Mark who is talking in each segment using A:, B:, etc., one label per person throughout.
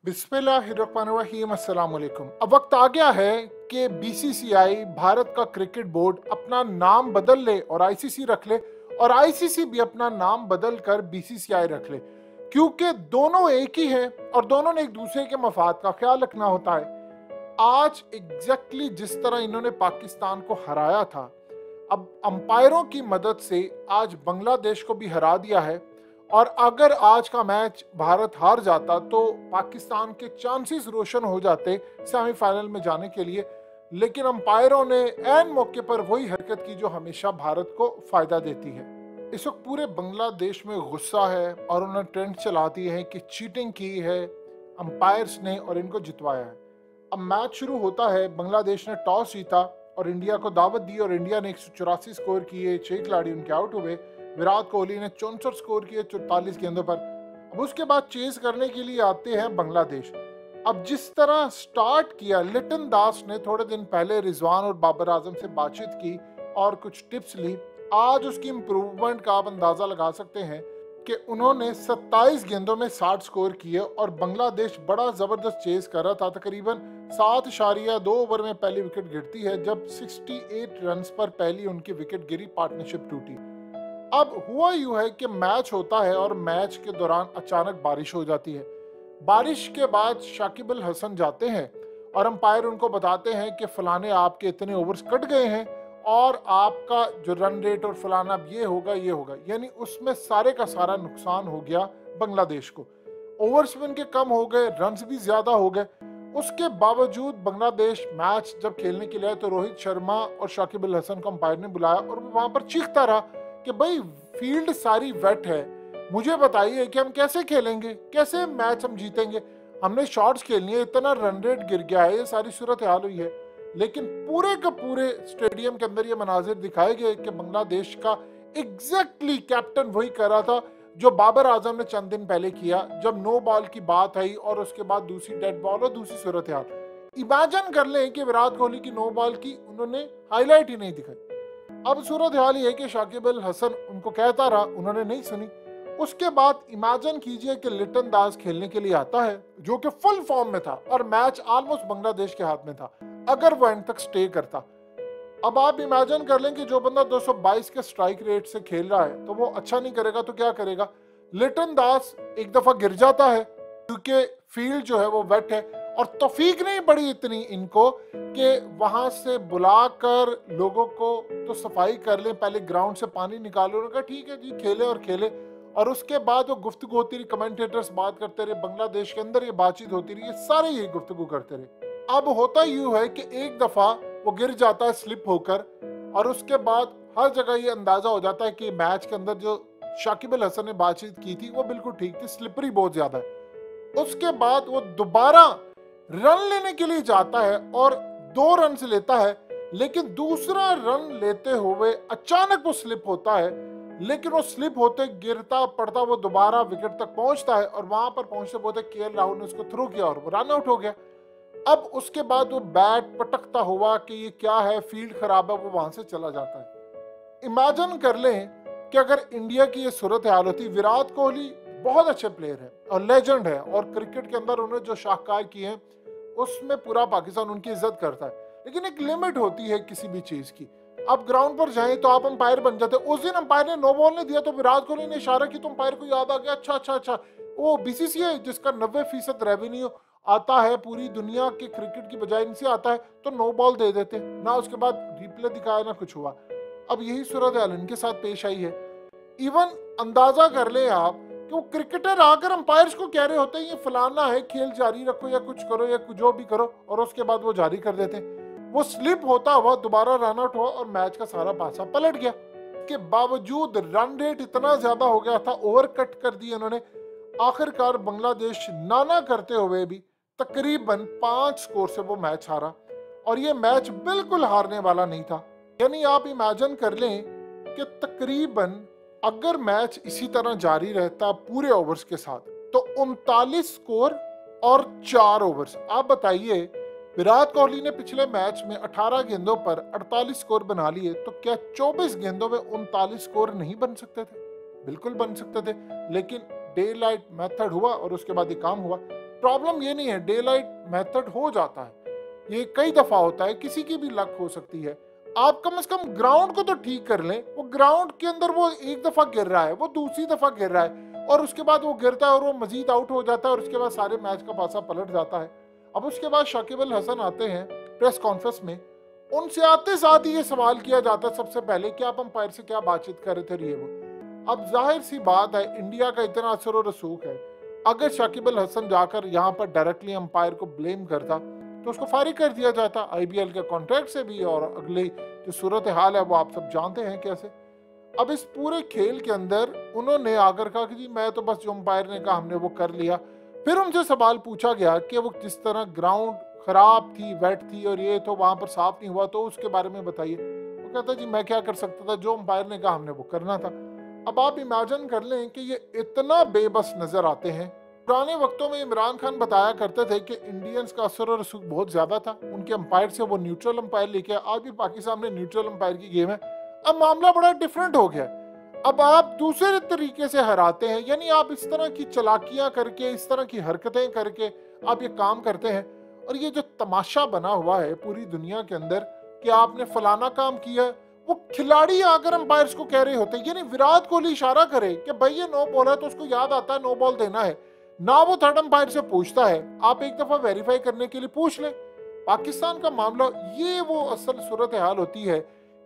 A: बिस्मिल्लाहिर्रहमानिर्रहीम अस्सलाम वालेकुम। अब वक्त आ गया है कि बीसीसीआई भारत का क्रिकेट बोर्ड अपना नाम बदल ले और आईसीसी रख ले और आईसीसी भी अपना नाम बदल कर बीसीसीआई रख ले, क्योंकि दोनों एक ही हैं और दोनों ने एक दूसरे के मफाद का ख्याल रखना होता है। आज एग्जैक्टली जिस तरह इन्होंने पाकिस्तान को हराया था, अब अंपायरों की मदद से आज बांग्लादेश को भी हरा दिया है। और अगर आज का मैच भारत हार जाता तो पाकिस्तान के चांसेस रोशन हो जाते सेमीफाइनल में जाने के लिए, लेकिन अंपायरों ने ऐन मौके पर वही हरकत की जो हमेशा भारत को फायदा देती है। इस वक्त पूरे बांग्लादेश में गुस्सा है और उन्होंने ट्रेंड चला दिए हैं कि चीटिंग की है अंपायर्स ने और इनको जितवाया है। अब मैच शुरू होता है, बांग्लादेश ने टॉस जीता और इंडिया को दावत दी और इंडिया ने 184 स्कोर किए, 6 खिलाड़ी उनके आउट हुए। विराट कोहली ने 64 स्कोर किए 44 गेंदों पर। अब उसके बाद चेस करने के लिए आते हैं बांग्लादेश। अब जिस तरह स्टार्ट किया, लिटन दास ने थोड़े दिन पहले रिजवान और बाबर आजम से बातचीत की और कुछ टिप्स ली। आज उसकी इम्प्रूवमेंट का आप अंदाजा लगा सकते हैं कि उन्होंने 27 गेंदों में 60 स्कोर किए और बांग्लादेश बड़ा जबरदस्त चेस कर रहा था। तकरीबन 7.2 ओवर में पहली विकेट गिरती है जब 68 रन पर पहली उनकी विकेट गिरी, पार्टनरशिप टूटी। अब हुआ यूं है कि मैच होता है और मैच के दौरान अचानक बारिश हो जाती है। बारिश के बाद शाकिब अल हसन जाते हैं और अंपायर उनको बताते हैं कि फलाने आपके इतने ओवर्स कट गए हैं और आपका जो रन रेट और फलाना ये होगा, यानी उसमें सारे का सारा नुकसान हो गया बांग्लादेश को। ओवर्स भी उनके कम हो गए, रन्स भी ज्यादा हो गए। उसके बावजूद बांग्लादेश मैच जब खेलने के लिए तो रोहित शर्मा और शाकिब अल हसन को अंपायर ने बुलाया और वो वहां पर चीखता रहा कि भाई फील्ड सारी वेट है, मुझे बताइए कि हम कैसे खेलेंगे, कैसे मैच हम जीतेंगे, हमने शॉट्स खेलनी है, इतना रन रेट गिर गया है, ये सारी सूरत हाल हुई है। लेकिन पूरे के पूरे स्टेडियम के अंदर ये मनाजिर दिखाए गए कि बांग्लादेश का एग्जैक्टली कैप्टन वही कर रहा था जो बाबर आजम ने चंद दिन पहले किया जब नो बॉल की बात आई और उसके बाद दूसरी डेड बॉल और दूसरी सूरत हाल। इमेजिन कर लें कि विराट कोहली की नो बॉल की उन्होंने हाईलाइट ही नहीं दिखाई। अब सूरत हाल ये है कि शाकिब अल हसन उनको कहता रहा, उन्होंने नहीं सुनी। उसके बाद इमेजिन कीजिए कि लिटन दास खेलने के लिए आता है जो कि फुल फॉर्म में था और मैच ऑलमोस्ट बांग्लादेश के हाथ में था अगर वो एंड तक स्टे करता। अब आप इमेजिन कर लें कि जो बंदा 222 के स्ट्राइक रेट से खेल रहा है तो वो अच्छा नहीं करेगा तो क्या करेगा। लिटन दास एक दफा गिर जाता है क्योंकि फील्ड जो है वो वेट है और तौफीक नहीं पड़ी इतनी इनको कि वहां से बुलाकर लोगों को तो सफाई कर ले, पहले ग्राउंड से पानी निकालो। उन्होंने कहा ठीक है जी, खेले और खेले। और उसके बाद वो गुफ्तगू होती रही, कमेंटेटर्स बात करते रहे, बांग्लादेश के अंदर ये बातचीत होती रही, ये सारे यही गुफ्तगू करते रहे। अब होता यूं है कि एक दफा वो गिर जाता है स्लिप होकर और उसके बाद हर जगह ये अंदाजा हो जाता है कि मैच के अंदर जो शाकिब अल हसन ने बातचीत की थी वो बिल्कुल ठीक थी, स्लिपरी बहुत ज्यादा है। उसके बाद वो दोबारा रन लेने के लिए जाता है और 2 रन से लेता है, लेकिन दूसरा रन लेते हुए अचानक वो स्लिप होता है, लेकिन वो स्लिप होते गिरता पड़ता वो दोबारा विकेट तक पहुंचता है और वहां पर पहुंचते पहुंचते केएल राहुल ने उसको थ्रो किया और वो रन आउट हो गया। अब उसके बाद वो बैट पटकता हुआ कि ये क्या है, फील्ड खराब है, वो वहां से चला जाता है। इमेजिन कर लें कि अगर इंडिया की ये सूरत हाल होती। विराट कोहली बहुत अच्छे प्लेयर है और लेजेंड है और क्रिकेट के अंदर उन्होंने जो शाहकार किए हैं उसमें पूरा पाकिस्तान उनकी इज्जत करता है, लेकिन एक लिमिट होती है किसी भी चीज की। आप ग्राउंड पर जाएं तो आप अंपायर बन जाते। उस दिन अंपायर ने नो बॉल नहीं दिया तो विराट कोहली ने इशारा की तो अंपायर को याद आ गया, अच्छा वो बीसीसीआई जिसका 90% रेवेन्यू आता है पूरी दुनिया के क्रिकेट की बजाय इनसे आता है, तो नो बॉल दे देते ना। उसके बाद रिप्ले दिखाया ना कुछ हुआ। अब यही सूरत हाल इनके साथ पेश आई है। इवन अंदाजा कर ले आप कि वो क्रिकेटर आकर अंपायर्स को कह रहे होते हैं ये फलाना है, खेल जारी रखो या कुछ करो या जो भी करो, और उसके बाद वो जारी कर देते हैं। वो स्लिप होता हुआ दोबारा रन आउट हुआ और मैच का सारा पासा पलट गया। के बावजूद रन रेट इतना ज्यादा हो गया था, ओवर कट कर दिए उन्होंने। आखिरकार बांग्लादेश नाना करते हुए भी तकरीबन 5 स्कोर से वो मैच हारा और ये मैच बिल्कुल हारने वाला नहीं था। यानी आप इमेजिन कर लें कि तकरीबन अगर मैच इसी तरह जारी रहता पूरे ओवर्स के साथ तो 39 स्कोर और 4 ओवर्स। आप बताइए, विराट कोहली ने पिछले मैच में 18 गेंदों पर 48 स्कोर बना लिए, तो क्या 24 गेंदों में 39 स्कोर नहीं बन सकते थे? बिल्कुल बन सकते थे, लेकिन डे लाइट मेथड हुआ और उसके बाद ये काम हुआ। प्रॉब्लम ये नहीं है, डे लाइट मेथड हो जाता है, ये कई दफा होता है, किसी की भी लक हो सकती है। आप कम से कम ग्राउंड को तो ठीक कर लें। वो ग्राउंड के अंदर वो एक दफा गिर रहा है, वो दूसरी दफा गिर रहा है, और उसके बाद वो गिरता है और वो मजीद आउट हो जाता है, और उसके बाद सारे मैच का पासा पलट जाता है। अब उसके बाद शाकिब अल हसन आते हैं प्रेस कॉन्फ्रेंस में, उनसे आते साथ ही ये सवाल किया जाता है सबसे पहले कि आप अंपायर से क्या बातचीत कर रहे थे, ये वो। अब जाहिर सी बात है, इंडिया का इतना असर और रसूख है, अगर शाकिब अल हसन जाकर यहाँ पर डायरेक्टली अंपायर को ब्लेम करता तो उसको फारिग कर दिया जाता आईपीएल के कॉन्ट्रैक्ट से भी, और अगली जो सूरत हाल है वो आप सब जानते हैं कैसे। अब इस पूरे खेल के अंदर उन्होंने आकर कहा कि जी मैं तो बस जो अंपायर ने कहा हमने वो कर लिया। फिर उनसे सवाल पूछा गया कि वो जिस तरह ग्राउंड खराब थी, वेट थी, और ये तो वहां पर साफ नहीं हुआ, तो उसके बारे में बताइए। वो कहता जी मैं क्या कर सकता था, जो अंपायर ने कहा हमने वो करना था। अब आप इमेजिन कर लें कि ये इतना बेबस नजर आते हैं। पुराने वक्तों में इमरान खान बताया करते थे कि इंडियंस का असर और रसूख बहुत ज्यादा था, उनके अंपायर से वो न्यूट्रल अंपायर लेके, आज भी पाकिस्तान में न्यूट्रल अंपायर की गेम है। अब मामला बड़ा डिफरेंट हो गया। अब आप दूसरे तरीके से हराते हैं, यानी आप इस तरह की चालाकियां करके, इस तरह की हरकतें करके आप ये काम करते हैं। और ये जो तमाशा बना हुआ है पूरी दुनिया के अंदर कि आपने फलाना काम किया है, वो खिलाड़ी आकर अंपायर्स को कह रहे होते हैं, यानी विराट कोहली इशारा करे कि भाई ये नो बॉल है तो उसको याद आता है नो बॉल देना है, ना वो थर्ड अंपायर से पूछता है, आप एक दफा वेरीफाई करने के लिए पूछ लें। पाकिस्तान का मामला ये वो असल सूरत हाल होती है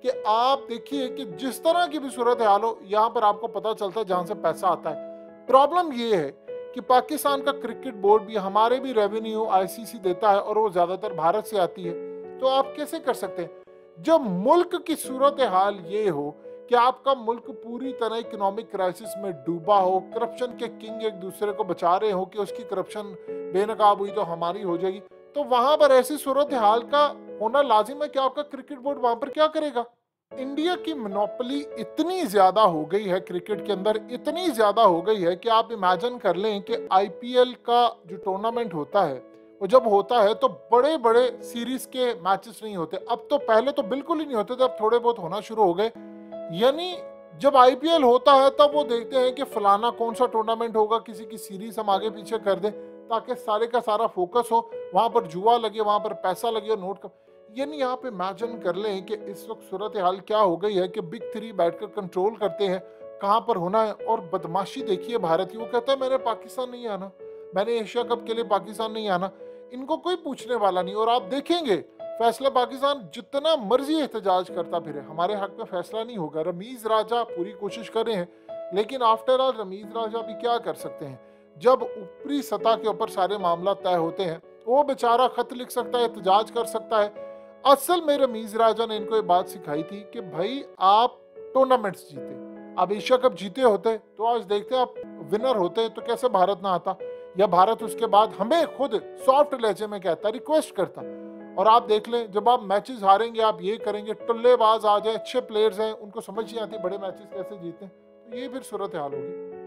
A: कि आप देखिए कि जिस तरह की भी सूरत हाल हो, यहाँ पर आपको पता चलता है जहां से पैसा आता है। प्रॉब्लम ये है कि पाकिस्तान का क्रिकेट बोर्ड भी हमारे भी रेवेन्यू आईसीसी देता है और वो ज्यादातर भारत से आती है, तो आप कैसे कर सकते हैं जब मुल्क की सूरत हाल ये हो कि आपका मुल्क पूरी तरह इकोनॉमिक क्राइसिस में डूबा हो, करप्शन के किंग एक दूसरे को बचा रहे हो कि उसकी करप्शन बेनकाब हुई तो हमारी हो जाएगी, तो वहां पर ऐसी सूरत हाल का होना लाजिम है कि आपका क्रिकेट बोर्ड वहां पर क्या करेगा। इंडिया की मोनोपोली इतनी ज्यादा हो गई है क्रिकेट के अंदर, इतनी ज्यादा हो गई है कि आप इमेजिन कर लें कि आईपीएल का जो टूर्नामेंट होता है वो जब होता है तो बड़े बड़े सीरीज के मैचेस नहीं होते। अब तो पहले तो बिल्कुल ही नहीं होते थे, अब थोड़े बहुत होना शुरू हो गए। यानी जब आईपीएल होता है तब वो देखते हैं कि फलाना कौन सा टूर्नामेंट होगा, किसी की सीरीज हम आगे पीछे कर दें ताकि सारे का सारा फोकस हो, वहां पर जुआ लगे, वहां पर पैसा लगे और नोट का। यानी यहाँ पे इमेजिन कर लें कि इस वक्त सूरत हाल क्या हो गई है कि बिग थ्री बैठकर कंट्रोल करते हैं कहाँ पर होना है। और बदमाशी देखिए भारत की, वो कहता है मैंने पाकिस्तान नहीं आना, मैंने एशिया कप के लिए पाकिस्तान नहीं आना, इनको कोई पूछने वाला नहीं। और आप देखेंगे फैसला पाकिस्तान जितना मर्जी एहतजाज करता फिरे, हमारे हक में फैसला नहीं होगा। रमीज राजा पूरी कोशिश कर रहे हैं, लेकिन आफ्टर ऑल रमीज राजा भी क्या कर सकते हैं जब ऊपरी सतह के ऊपर सारे मामला तय होते हैं। वो बेचारा खत लिख सकता है, एहतजाज कर सकता है। असल में रमीज राजा ने इनको ये बात सिखाई थी कि भाई आप टूर्नामेंट्स जीते, आप एशिया कप जीते होते तो आज देखते आप विनर होते तो कैसे भारत ना आता, या भारत उसके बाद हमें खुद सॉफ्ट लहजे में कहता, रिक्वेस्ट करता। और आप देख लें जब आप मैचेस हारेंगे आप ये करेंगे, टुल्लेबाज आ जाए, अच्छे प्लेयर्स हैं, उनको समझ नहीं आती बड़े मैचेस कैसे जीते, तो ये फिर सूरत हाल होगी।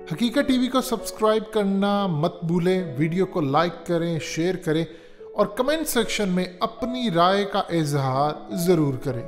A: हकीकत टीवी को सब्सक्राइब करना मत भूलें, वीडियो को लाइक करें, शेयर करें और कमेंट सेक्शन में अपनी राय का इजहार जरूर करें।